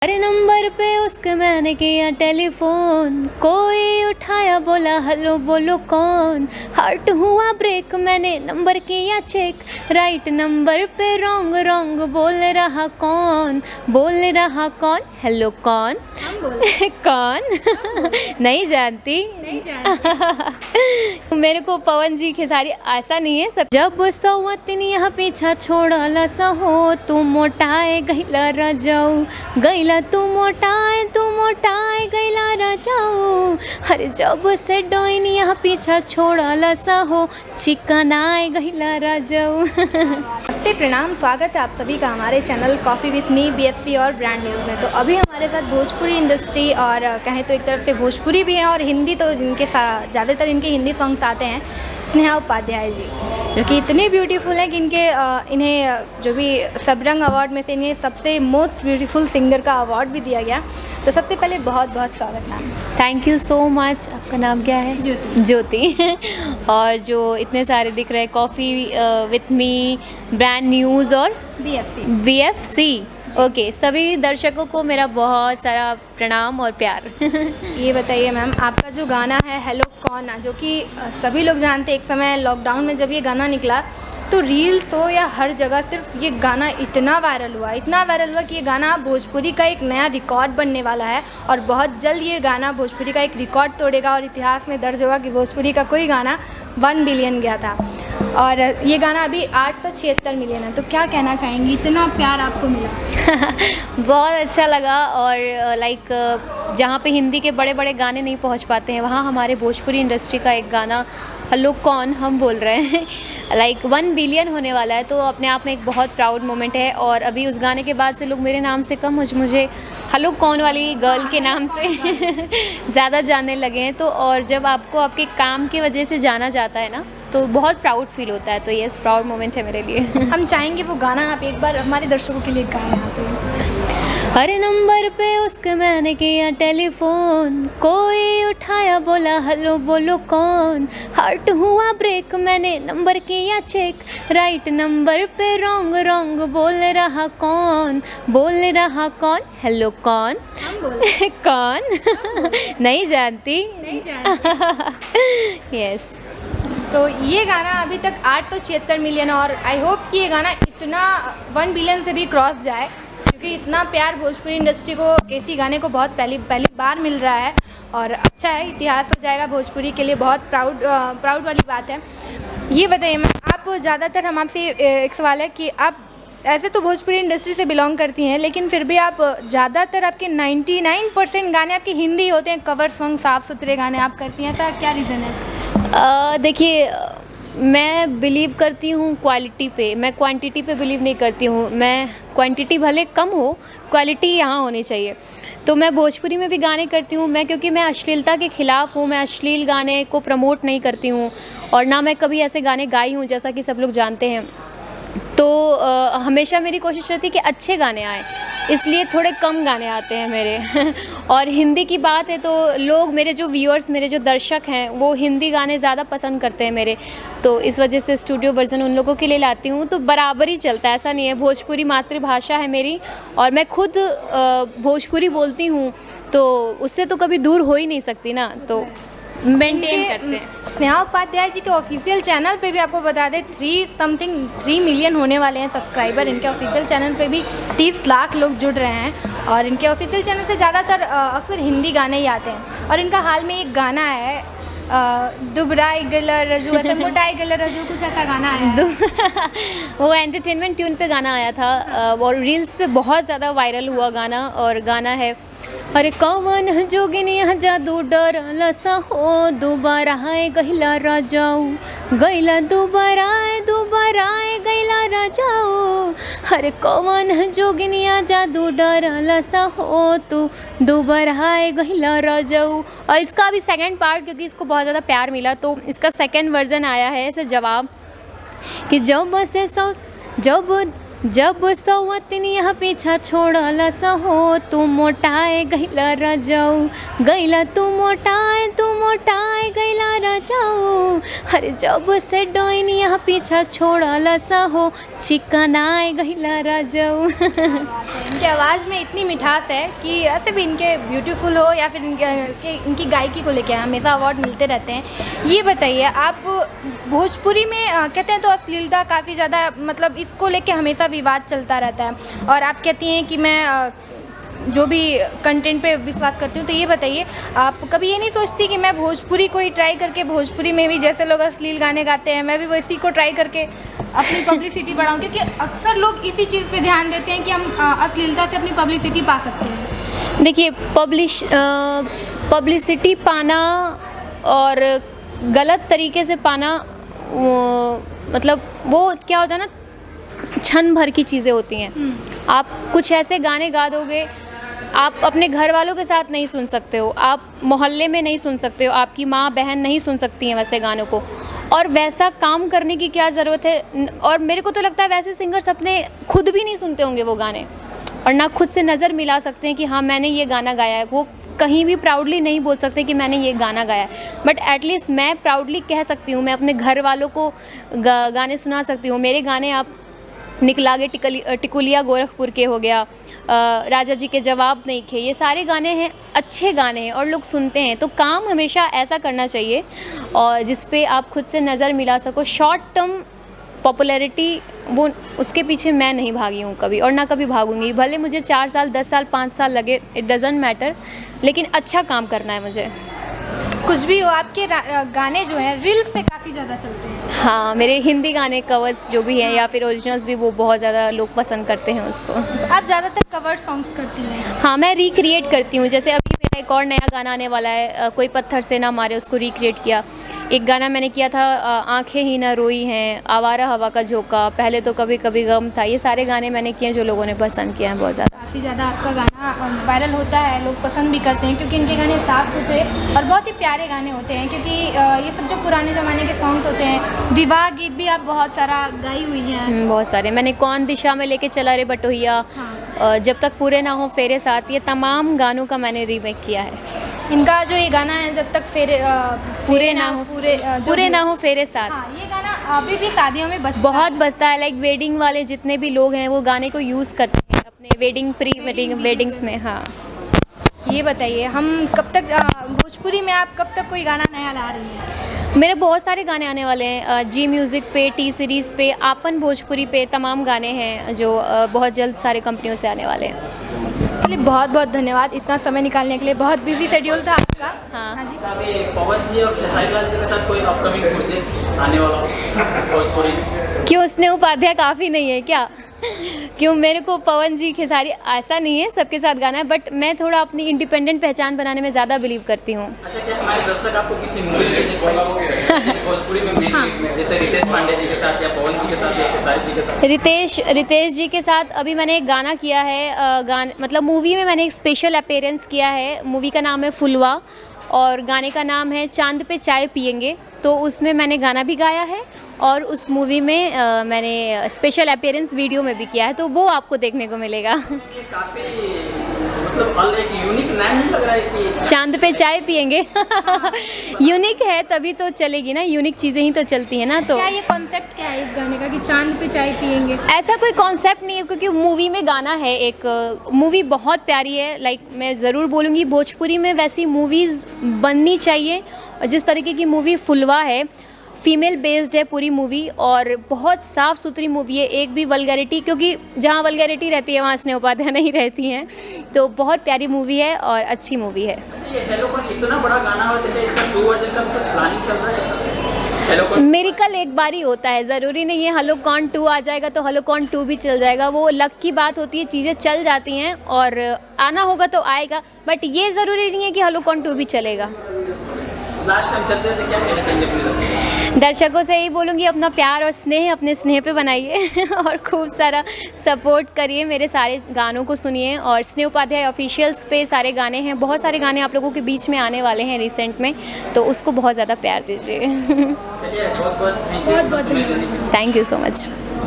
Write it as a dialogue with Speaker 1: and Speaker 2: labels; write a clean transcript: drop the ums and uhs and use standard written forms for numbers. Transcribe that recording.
Speaker 1: अरे नंबर पे उसके मैंने किया टेलीफोन, कोई उठाया बोला हेलो बोलो कौन। हार्ट हुआ ब्रेक मैंने नंबर किया चेक, राइट नंबर पे रॉन्ग रॉन्ग बोल रहा कौन, बोल रहा कौन, हेलो कौन।
Speaker 2: हम बोले
Speaker 1: कौन नहीं जानती।
Speaker 2: नहीं जानते।
Speaker 1: मेरे को पवन जी खेसारी ऐसा नहीं है सब। जब सौवतनी यहाँ पीछा छोड़ला सा हो, तू मोटाए गैला रजाऊ, गैला तू मोटाए गैला रजाऊ। अरे जब से डोइन यहाँ पीछा छोड़ला सा हो, चिकनाए गैला रजाऊ।
Speaker 2: नमस्ते, प्रणाम, स्वागत है आप सभी का हमारे channel coffee with me BFC और ब्रांड न्यूज़ में। तो अभी हमारे साथ भोजपुरी इंडस्ट्री और कहें तो एक तरफ से भोजपुरी भी हैं और हिंदी, तो इनके साथ ज़्यादातर इनके हिंदी सॉन्ग्स आते हैं। स्नेहा उपाध्याय जी जो कि इतने ब्यूटीफुल हैं कि इन्हें जो भी सबरंग अवार्ड में से इन्हें सबसे मोस्ट ब्यूटीफुल सिंगर का अवार्ड भी दिया गया। तो सबसे पहले बहुत बहुत स्वागत ma'am.
Speaker 1: Thank you so much. आपका नाम क्या है?
Speaker 2: ज्योति।
Speaker 1: ज्योति। और जो इतने सारे दिख रहे हैं, coffee with me, brand news और BFC। ओके, सभी दर्शकों को मेरा बहुत सारा प्रणाम और प्यार।
Speaker 2: ये बताइए मैम, आपका जो गाना है हेलो कौन, जो कि सभी लोग जानते हैं, एक समय लॉकडाउन में जब ये गाना निकला तो रील्स हो या हर जगह सिर्फ ये गाना इतना वायरल हुआ कि ये गाना भोजपुरी का एक नया रिकॉर्ड बनने वाला है और बहुत जल्द ये गाना भोजपुरी का एक रिकॉर्ड तोड़ेगा और इतिहास में दर्ज होगा कि भोजपुरी का कोई गाना 1 बिलियन गया था। और ये गाना अभी 876 मिलियन है। तो क्या कहना चाहेंगी, इतना प्यार आपको मिला?
Speaker 1: बहुत अच्छा लगा। और जहाँ पे हिंदी के बड़े बड़े गाने नहीं पहुँच पाते हैं, वहाँ हमारे भोजपुरी इंडस्ट्री का एक गाना हेलो कौन हम बोल रहे हैं 1 बिलियन होने वाला है। तो अपने आप में एक बहुत प्राउड मोमेंट है। और अभी उस गाने के बाद से लोग मेरे नाम से कम मुझे हेलो कौन वाली गर्ल के नाम से ज़्यादा जानने लगे हैं। तो और जब आपको आपके काम की वजह से जाना जाता है ना, तो बहुत प्राउड फील होता है। तो ये प्राउड मोमेंट है मेरे लिए।
Speaker 2: हम चाहेंगे वो गाना आप एक बार हमारे दर्शकों के लिए गाएं यहाँ पे।
Speaker 1: हर नंबर पे उसके मैंने किया टेलीफोन, कोई उठाया बोला हेलो बोलो कौन। हार्ट हुआ ब्रेक मैंने नंबर किया चेक, राइट नंबर पे रॉन्ग रॉन्ग बोल रहा कौन, बोल रहा कौन, हेलो कौन।
Speaker 2: हम बोले
Speaker 1: कौन नहीं जानती।
Speaker 2: नहीं जानते।
Speaker 1: यस।
Speaker 2: तो ये गाना अभी तक 876 मिलियन, और आई होप कि ये गाना इतना 1 बिलियन से भी क्रॉस जाए, क्योंकि इतना प्यार भोजपुरी इंडस्ट्री को ऐसी गाने को बहुत पहली बार मिल रहा है। और अच्छा है, इतिहास हो जाएगा भोजपुरी के लिए, बहुत प्राउड वाली बात है। ये बताइए मैम, आप ज़्यादातर, हम आपसे एक सवाल है कि आप ऐसे तो भोजपुरी इंडस्ट्री से बिलोंग करती हैं, लेकिन फिर भी आप ज़्यादातर आपके 99% गाने आपके हिंदी होते हैं, कवर सॉन्ग, साफ़ सुथरे गाने आप करती हैं। ऐसा क्या रीज़न है?
Speaker 1: देखिए, मैं बिलीव करती हूँ क्वालिटी पे, मैं क्वांटिटी पे बिलीव नहीं करती हूँ। मैं क्वांटिटी भले कम हो, क्वालिटी यहाँ होनी चाहिए। तो मैं भोजपुरी में भी गाने करती हूँ, क्योंकि मैं अश्लीलता के ख़िलाफ़ हूँ। मैं अश्लील गाने को प्रमोट नहीं करती हूँ और ना मैं कभी ऐसे गाने गाई हूँ, जैसा कि सब लोग जानते हैं। तो हमेशा मेरी कोशिश रहती है कि अच्छे गाने आएँ, इसलिए थोड़े कम गाने आते हैं मेरे। और हिंदी की बात है तो लोग, मेरे जो व्यूअर्स, मेरे जो दर्शक हैं, वो हिंदी गाने ज़्यादा पसंद करते हैं मेरे। तो इस वजह से स्टूडियो वर्जन उन लोगों के लिए लाती हूँ। तो बराबर ही चलता है, ऐसा नहीं है। भोजपुरी मातृभाषा है मेरी और मैं खुद भोजपुरी बोलती हूँ, तो उससे तो कभी दूर हो ही नहीं सकती ना, तो मेंटेन करते हैं।
Speaker 2: स्नेहा उपाध्याय जी के ऑफिशियल चैनल पे भी आपको बता दें 3 मिलियन होने वाले हैं सब्सक्राइबर। इनके ऑफिशियल चैनल पे भी 30 लाख लोग जुड़ रहे हैं और इनके ऑफिशियल चैनल से ज़्यादातर अक्सर हिंदी गाने ही आते हैं। और इनका हाल में एक गाना है दुबराई गला रजू, ऐसा मोटाई गला रजू, कुछ ऐसा गाना है।
Speaker 1: वो एंटरटेनमेंट ट्यून पे गाना आया था और रील्स पे बहुत ज़्यादा वायरल हुआ गाना। और गाना है, अरे कौन जोगिनिया जादू डरला सा हो, दोबारा है गैला राजाऊ, गैला दोबारा गैला राजाऊ। अरे कौन जोगिनिया जादू डरला सा हो, तू दोबारा है गैला राजाऊ। और इसका भी सेकंड पार्ट, क्योंकि इसको बहुत ज़्यादा प्यार मिला, तो इसका सेकंड वर्जन आया है ऐसे जवाब कि जब जब सौवतन यहाँ पीछा छोड़ला सहो, तू मोटाए गैला रजाऊ, गैला तू मोटाए गैला रजाऊ। अरे जब से डोइन यहाँ पीछा छोड़ला सहो, चिकनाए गैला रजाऊ।
Speaker 2: इनकी आवाज़ में इतनी मिठास है कि ऐसे भी इनके ब्यूटीफुल हो या फिर इनकी गायकी को लेकर हमेशा अवार्ड मिलते रहते हैं। ये बताइए, आप भोजपुरी में कहते हैं तो अश्लीलता काफ़ी ज़्यादा, मतलब इसको लेके हमेशा विवाद चलता रहता है, और आप कहती हैं कि मैं जो भी कंटेंट पे विश्वास करती हूँ। तो ये बताइए, आप कभी ये नहीं सोचती कि मैं भोजपुरी को ही ट्राई करके, भोजपुरी में भी जैसे लोग अश्लील गाने गाते हैं, मैं भी वैसी को ट्राई करके अपनी पब्लिसिटी बढ़ाऊँ? क्योंकि अक्सर लोग इसी चीज़ पे ध्यान देते हैं कि हम अश्लीलता से अपनी पब्लिसिटी पा सकते हैं।
Speaker 1: देखिए, पब्लिसिटी पाना और गलत तरीके से पाना, मतलब वो क्या होता है ना, क्षण भर की चीज़ें होती हैं। आप कुछ ऐसे गाने गा दोगे, आप अपने घर वालों के साथ नहीं सुन सकते हो, आप मोहल्ले में नहीं सुन सकते हो, आपकी माँ बहन नहीं सुन सकती हैं वैसे गानों को, और वैसा काम करने की क्या ज़रूरत है। और मेरे को तो लगता है वैसे सिंगर्स अपने खुद भी नहीं सुनते होंगे वो गाने, और ना खुद से नज़र मिला सकते हैं कि हाँ मैंने ये गाना गाया है। वो कहीं भी प्राउडली नहीं बोल सकते कि मैंने ये गाना गाया है, बट एटलीस्ट मैं प्राउडली कह सकती हूँ, मैं अपने घर वालों को गाने सुना सकती हूँ। मेरे गाने आप निकलागे टिकुलिया गोरखपुर के हो गया, राजा जी के जवाब नहीं खे, ये सारे गाने हैं, अच्छे गाने हैं और लोग सुनते हैं। तो काम हमेशा ऐसा करना चाहिए और जिस पे आप खुद से नज़र मिला सको। शॉर्ट टर्म पॉपुलैरिटी, वो उसके पीछे मैं नहीं भागी हूँ कभी, और ना कभी भागूंगी। भले मुझे 4 साल 10 साल 5 साल लगे, इट डज़न्ट मैटर, लेकिन अच्छा काम करना है मुझे।
Speaker 2: कुछ भी हो, आपके गाने जो हैं रील्स पे काफ़ी ज़्यादा चलते हैं।
Speaker 1: हाँ, मेरे हिंदी गाने कवर्स जो भी हैं या फिर ओरिजिनल्स भी, वो बहुत ज़्यादा लोग पसंद करते हैं उसको।
Speaker 2: आप ज़्यादातर कवर सॉन्ग्स करती हैं?
Speaker 1: हाँ, मैं रिक्रिएट करती हूँ। जैसे अभी मेरा एक और नया गाना आने वाला है, कोई पत्थर से ना मारे, उसको रिक्रिएट किया। एक गाना मैंने किया था, आंखें ही ना रोई हैं, आवारा हवा का झोंका, पहले तो कभी कभी गम था। ये सारे गाने मैंने किए जो लोगों ने पसंद किया है बहुत ज़्यादा।
Speaker 2: काफ़ी ज़्यादा आपका गाना वायरल होता है, लोग पसंद भी करते हैं क्योंकि इनके गाने साफ सुथरे और बहुत ही प्यारे गाने होते हैं। क्योंकि ये सब जो पुराने ज़माने के सॉन्ग्स होते हैं, विवाह गीत भी आप बहुत सारा गाई हुई हैं।
Speaker 1: बहुत सारे मैंने, कौन दिशा में लेके चला रे बटोहिया, जब तक पूरे ना हो फेरे साथ, ये तमाम गानों का मैंने रीमेक किया है।
Speaker 2: इनका जो ये गाना है, जब तक पूरे ना हो फेरे साथ, हाँ, ये गाना अभी भी शादियों में बहुत
Speaker 1: बजता है। लाइक वेडिंग वाले जितने भी लोग हैं वो गाने को यूज़ करते हैं अपने वेडिंग, प्री वेडिंग, वेडिंग्स में। हाँ,
Speaker 2: ये बताइए, हम कब तक भोजपुरी में, आप कब तक कोई गाना नया ला रही हैं?
Speaker 1: मेरे बहुत सारे गाने आने वाले हैं, जी म्यूज़िक पे, टी सीरीज़ पे, आपन भोजपुरी पे, तमाम गाने हैं जो बहुत जल्द सारे कंपनियों से आने वाले हैं।
Speaker 2: चलिए, बहुत बहुत धन्यवाद इतना समय निकालने के लिए। बहुत बिजी शेड्यूल था आपका।
Speaker 1: हाँ
Speaker 2: जी।
Speaker 3: पवन जी और खेसारी लाल जी के साथ कोई अपकमिंग प्रोजेक्ट आने वाला भोजपुरी?
Speaker 1: क्यों, स्नेह उपाध्याय काफ़ी नहीं है क्या? क्यों, मेरे को पवन जी, खेसारी ऐसा नहीं है, सबके साथ गाना है, बट मैं थोड़ा अपनी इंडिपेंडेंट पहचान बनाने में ज़्यादा बिलीव करती हूँ।
Speaker 3: अच्छा, क्या हमारे दर्शक आपको किसी मूवी भोजपुरी में जैसे रितेश पांडे जी के साथ या पवन जी के साथ या खेसारी जी के साथ?
Speaker 1: रितेश जी के साथ अभी मैंने एक गाना किया है, मतलब मूवी में मैंने एक स्पेशल अपीयरेंस किया है। मूवी का नाम है फुलवा और गाने का नाम है चांद पे चाय पियेंगे। तो उसमें मैंने गाना भी गाया है और उस मूवी में मैंने स्पेशल अपीयरेंस वीडियो में भी किया है, तो वो आपको देखने को मिलेगा।
Speaker 3: काफी मतलब एक यूनिक नाम लग रहा है कि
Speaker 1: चांद पे चाय पियेंगे। यूनिक है तभी तो चलेगी ना, यूनिक चीज़ें ही तो चलती हैं ना। तो
Speaker 2: क्या ये कॉन्सेप्ट क्या है इस गाने का कि चांद पे चाय पियेंगे?
Speaker 1: ऐसा कोई कॉन्सेप्ट नहीं है, क्योंकि मूवी में गाना है, एक मूवी बहुत प्यारी है। लाइक मैं ज़रूर बोलूँगी भोजपुरी में वैसी मूवीज़ बननी चाहिए। और जिस तरीके की मूवी फुलवा है, फीमेल बेस्ड है पूरी मूवी और बहुत साफ़ सुथरी मूवी है, एक भी वल्गैरिटी, क्योंकि जहाँ वल्गैरिटी रहती है वहाँ स्नेह उपाध्याय नहीं रहती हैं। तो बहुत प्यारी मूवी है और अच्छी मूवी है।
Speaker 3: अच्छा, ये हेलो कौन इतना बड़ा गाना हुआ था, इसका 2 वर्जन का मतलब प्लानिंग चल रहा है? हेलो कौन
Speaker 1: मेरिकल एक बार ही होता है, ज़रूरी नहीं है हेलो कौन 2 आ जाएगा तो हेलो कौन 2 भी चल जाएगा। वो लक की बात होती है, चीज़ें चल जाती हैं और आना होगा तो आएगा, बट ये ज़रूरी नहीं है कि हेलो कौन 2 भी चलेगा।
Speaker 3: लास्ट टाइम चलते थे, क्या कहना चाहिए अपने
Speaker 1: दर्शकों से यही बोलूँगी, अपना प्यार और स्नेह अपने स्नेह पे बनाइए और खूब सारा सपोर्ट करिए, मेरे सारे गानों को सुनिए। और स्नेह उपाध्याय ऑफिशियल्स पे सारे गाने हैं, बहुत सारे गाने आप लोगों के बीच में आने वाले हैं रिसेंट में, तो उसको बहुत ज़्यादा प्यार दीजिए।
Speaker 3: बहुत बहुत
Speaker 2: धन्यवाद।
Speaker 1: Thank you so much.